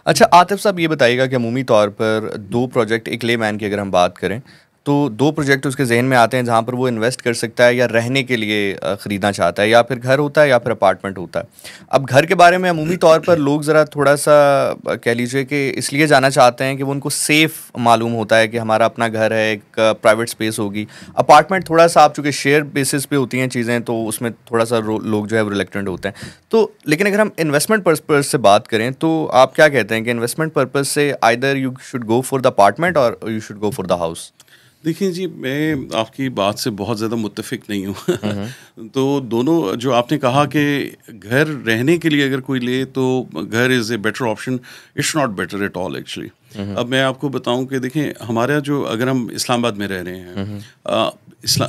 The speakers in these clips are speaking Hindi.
अच्छा आतिफ साहब ये बताइएगा कि अमूमी तौर पर दो प्रोजेक्ट एक लेमैन की अगर हम बात करें तो दो प्रोजेक्ट उसके जहन में आते हैं जहाँ पर वो इन्वेस्ट कर सकता है या रहने के लिए ख़रीदना चाहता है, या फिर घर होता है या फिर अपार्टमेंट होता है। अब घर के बारे में अमूमी तौर पर लोग ज़रा थोड़ा सा कह लीजिए कि इसलिए जाना चाहते हैं कि वो उनको सेफ़ मालूम होता है कि हमारा अपना घर है, एक प्राइवेट स्पेस होगी। अपार्टमेंट थोड़ा सा आप चूँकि शेयर बेसिस पे होती हैं चीज़ें, तो उसमें थोड़ा सा लोग जो है वो रिलेक्टेंट होते हैं। तो लेकिन अगर हम इन्वेस्टमेंट पर्पज़ से बात करें तो आप क्या कहते हैं कि इन्वेस्टमेंट पर्पज़ से either you should go for the apartment और you should go for the house? देखिए जी, मैं आपकी बात से बहुत ज़्यादा मुत्तफ़िक नहीं हुँ, हूँ। हुँ। तो दोनों जो आपने कहा कि घर रहने के लिए अगर कोई ले तो घर is a better option, it's not better at all actually. Hmm, hmm. अब मैं आपको बताऊं कि देखें, हमारा जो, अगर हम इस्लामाबाद में रह रहे हैं, हुँ, हुँ।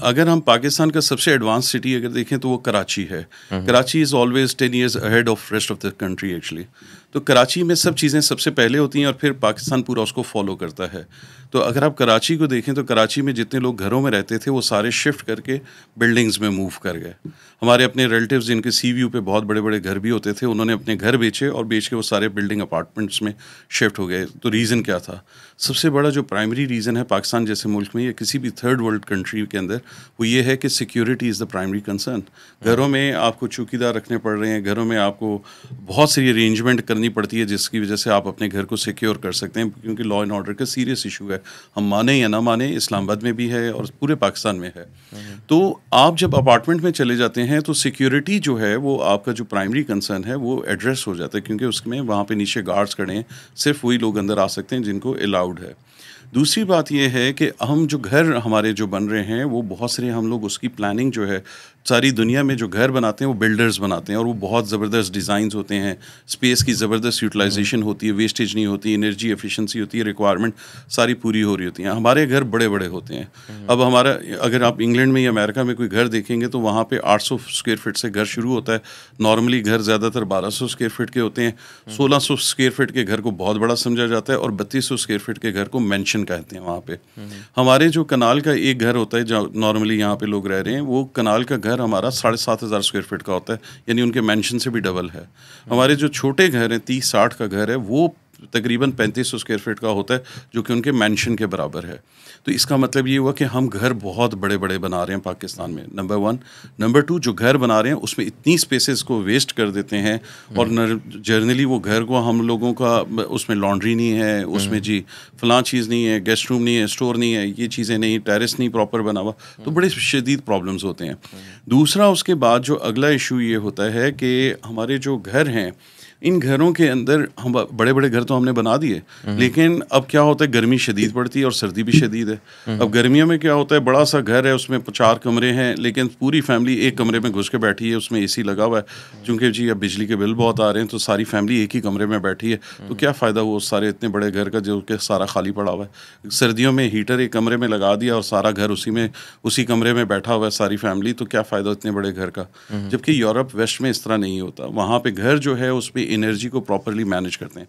अगर हम पाकिस्तान का सबसे एडवांस सिटी अगर देखें तो वो कराची है। Hmm, hmm. Karachi is always 10 years ahead of rest of the country actually. तो कराची में सब चीज़ें सबसे पहले होती हैं और फिर पाकिस्तान पूरा उसको फॉलो करता है। तो अगर आप कराची को देखें तो कराची में जितने लोग घरों में रहते थे वो सारे शिफ्ट करके बिल्डिंग्स में मूव कर गए। हमारे अपने रिलेटिव्स जिनके सी व्यू पे बहुत बड़े बड़े घर भी होते थे, उन्होंने अपने घर बेचे और बेच के वो सारे बिल्डिंग अपार्टमेंट्स में शिफ्ट हो गए। तो रीज़न क्या था? सबसे बड़ा जो प्राइमरी रीज़न है पाकिस्तान जैसे मुल्क में या किसी भी थर्ड वर्ल्ड कंट्री के अंदर, वो ये है कि security is the primary concern. घरों में आपको चौकीदार रखने पड़ रहे हैं, घरों में आपको बहुत सारी अरेंजमेंट करनी पड़ती है जिसकी वजह से आप अपने घर को सिक्योर कर सकते हैं, क्योंकि लॉ एंड ऑर्डर का सीरियस इशू है। हम माने या ना माने, इस्लामाबाद में भी है और पूरे पाकिस्तान में है। तो आप जब अपार्टमेंट में चले जाते हैं तो सिक्योरिटी जो है वो आपका जो प्राइमरी कंसर्न है वो एड्रेस हो जाता है, क्योंकि उसमें वहाँ पे नीचे गार्ड्स खड़े हैं, सिर्फ वही लोग अंदर आ सकते हैं जिनको अलाउड है। दूसरी बात ये है कि हम जो घर हमारे जो बन रहे हैं वो बहुत सारे, हम लोग उसकी प्लानिंग जो है, सारी दुनिया में जो घर बनाते हैं वो बिल्डर्स बनाते हैं और वो बहुत ज़बरदस्त डिज़ाइंस होते हैं, स्पेस की ज़बरदस्त यूटिलाइजेशन होती है, वेस्टेज नहीं होती, एनर्जी एफिशिएंसी होती है, रिक्वायरमेंट सारी पूरी हो रही होती हैं। हमारे घर बड़े बड़े होते हैं। अब हमारा, अगर आप इंग्लैंड में या अमेरिका में कोई घर देखेंगे तो वहाँ पे 800 स्क्वायर फीट से घर शुरू होता है। नॉर्मली घर ज़्यादातर 1200 स्क्वायर फीट के होते हैं। 1600 स्क्वायर फीट के घर को बहुत बड़ा समझा जाता है और 3200 स्क्वायर फीट के घर को मेंशन कहते हैं वहाँ पे। हमारे जो कनाल का एक घर होता है जो नॉर्मली यहाँ पे लोग रह रहे हैं, वो कनाल का घर हमारा 7500 स्क्वायर फीट का होता है, यानी उनके मेंशन से भी डबल है। हमारे जो छोटे घर हैं, 30-60 का घर है, वो तकरीबन 3500 स्क्वायर फीट का होता है, जो कि उनके मेंशन के बराबर है। तो इसका मतलब ये हुआ कि हम घर बहुत बड़े बड़े बना रहे हैं पाकिस्तान में, नंबर वन। नंबर टू, जो घर बना रहे हैं उसमें इतनी स्पेसेस को वेस्ट कर देते हैं और जर्नली वो घर को हम लोगों का, उसमें लॉन्ड्री नहीं है, उसमें जी फलां चीज़ नहीं है, गेस्ट रूम नहीं है, स्टोर नहीं है, ये चीज़ें नहीं, टेरेस नहीं प्रॉपर बना हुआ, तो बड़े शदीद प्रॉब्लम्स होते हैं। दूसरा, उसके बाद जो अगला इशू ये होता है कि हमारे जो घर हैं, इन घरों के अंदर, हम बड़े बड़े घर तो हमने बना दिए, लेकिन अब क्या होता है, गर्मी शदीद पड़ती है और सर्दी भी शदीद है। अब गर्मियों में क्या होता है, बड़ा सा घर है, उसमें 4 कमरे हैं, लेकिन पूरी फैमिली एक कमरे में घुस के बैठी है, उसमें एसी लगा हुआ है, क्योंकि जी अब बिजली के बिल बहुत आ रहे हैं, तो सारी फैमिली एक ही कमरे में बैठी है। तो क्या फ़ायदा वो सारे इतने बड़े घर का जो कि सारा खाली पड़ा हुआ है। सर्दियों में हीटर एक कमरे में लगा दिया और सारा घर उसी कमरे में बैठा हुआ है सारी फैमिली, तो क्या फ़ायदा इतने बड़े घर का। जबकि यूरोप वेस्ट में इस तरह नहीं होता, वहाँ पे घर जो है उसमें एनर्जी को प्रॉपरली मैनेज करते हैं।